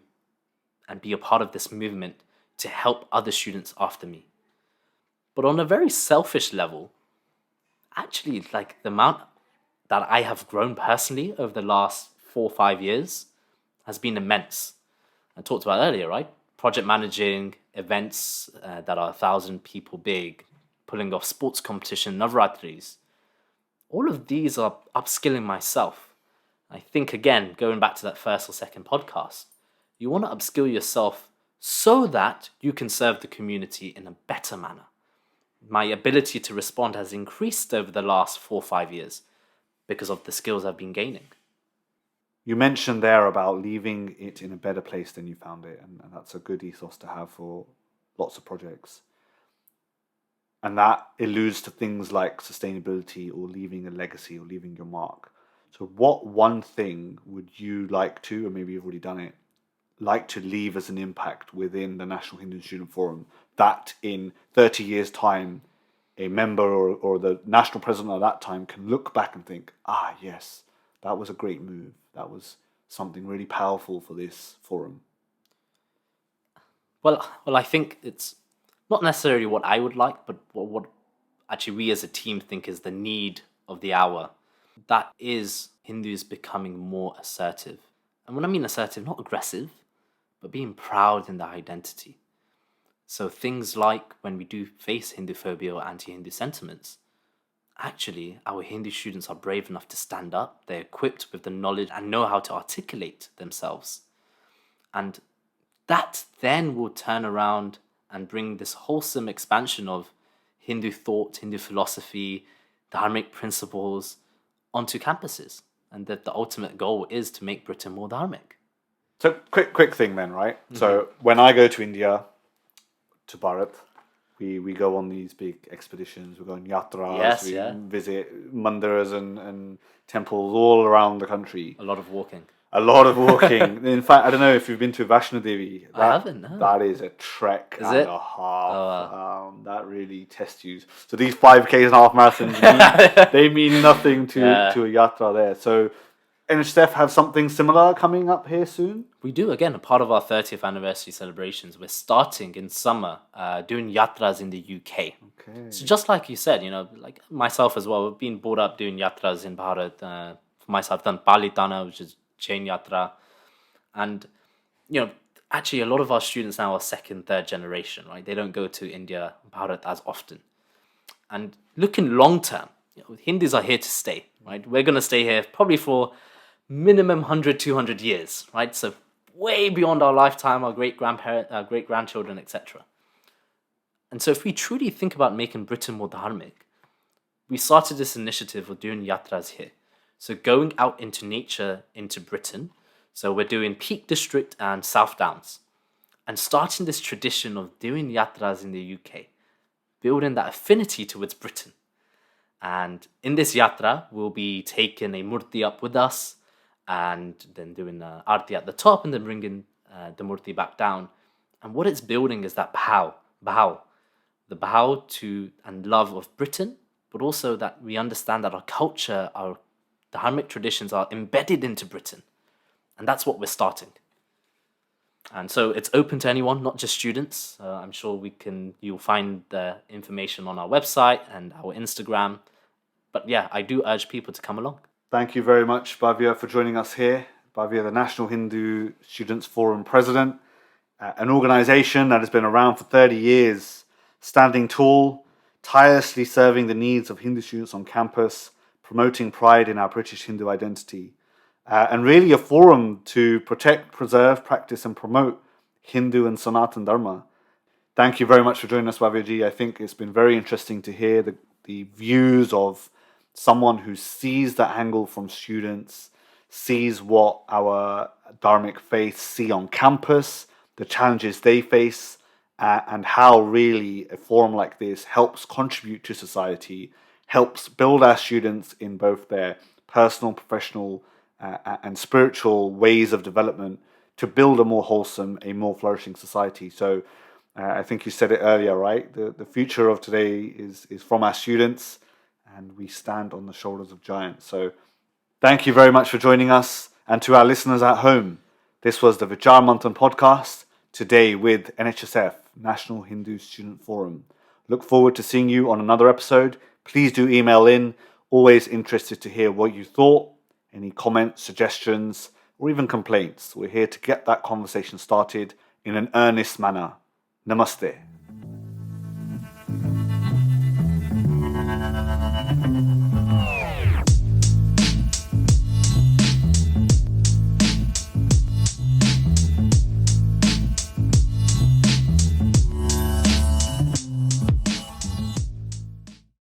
and be a part of this movement to help other students after me. But on a very selfish level, actually, like the amount that I have grown personally over the last 4 or 5 years has been immense. I talked about earlier, right? Project managing events that are 1,000 people big, pulling off sports competition, Navaratris. All of these are upskilling myself. I think, again, going back to that first or second podcast, you want to upskill yourself so that you can serve the community in a better manner. My ability to respond has increased over the last 4 or 5 years because of the skills I've been gaining. You mentioned there about leaving it in a better place than you found it, and that's a good ethos to have for lots of projects. And that alludes to things like sustainability or leaving a legacy or leaving your mark. So what one thing would you like to, or maybe you've already done it, like to leave as an impact within the National Hindu Student Forum that in 30 years' time, a member or the national president at that time can look back and think, yes, that was a great move. That was something really powerful for this forum. Well, I think it's not necessarily what I would like, but what actually we as a team think is the need of the hour. That is Hindus becoming more assertive. And when I mean assertive, not aggressive, but being proud in their identity. So things like when we do face Hindu phobia or anti-Hindu sentiments, actually our Hindu students are brave enough to stand up. They're equipped with the knowledge and know how to articulate themselves. And that then will turn around and bring this wholesome expansion of Hindu thought, Hindu philosophy, Dharmic principles onto campuses. And that the ultimate goal is to make Britain more Dharmic. So quick thing then, right? Mm-hmm. So when I go to India, to Bharat, we go on these big expeditions. We go on yatras. Visit mandirs and temples all around the country. A lot of walking. In fact, I don't know if you've been to Vaishno Devi. I haven't, no. That is a trek is and it? a half. That really tests you. So these 5Ks and half marathons, they mean nothing to a yatra there. So NHSF have something similar coming up here soon? We do, again, a part of our 30th anniversary celebrations. We're starting in summer doing yatras in the UK. Okay. So just like you said, like myself as well, we've been brought up doing yatras in Bharat. For myself, I've done Palitana, which is chain yatra. And, actually a lot of our students now are second, third generation, right? They don't go to India, Bharat as often. And looking long term, Hindus are here to stay, right? We're going to stay here probably for minimum 100, 200 years, right? So way beyond our lifetime, our great-grandchildren, etc. And so if we truly think about making Britain more dharmic, we started this initiative of doing yatras here. So going out into nature, into Britain. So we're doing Peak District and South Downs. And starting this tradition of doing yatras in the UK, building that affinity towards Britain. And in this yatra, we'll be taking a murti up with us and then doing the arti at the top and then bringing the murti back down. And what it's building is that bhav, the bhav to and love of Britain, but also that we understand that our culture, our dharmic traditions are embedded into Britain. And that's what we're starting. And so it's open to anyone, not just students. I'm sure you'll find the information on our website and our Instagram. But yeah, I do urge people to come along. Thank you very much, Bhavya, for joining us here. Bhavya, the National Hindu Students Forum President, an organization that has been around for 30 years, standing tall, tirelessly serving the needs of Hindu students on campus, promoting pride in our British Hindu identity, and really a forum to protect, preserve, practice and promote Hindu and Sanatan Dharma. Thank you very much for joining us, Bhavya. I think it's been very interesting to hear the views of someone who sees the angle from students, sees what our Dharmic faiths see on campus, the challenges they face, and how really a forum like this helps contribute to society, helps build our students in both their personal, professional, and spiritual ways of development to build a more wholesome, a more flourishing society. So I think you said it earlier, right? The future of today is from our students, and we stand on the shoulders of giants. So thank you very much for joining us. And to our listeners at home, this was the Vichaar Manthan podcast, today with NHSF, National Hindu Student Forum. Look forward to seeing you on another episode. Please do email in. Always interested to hear what you thought, any comments, suggestions, or even complaints. We're here to get that conversation started in an earnest manner. Namaste.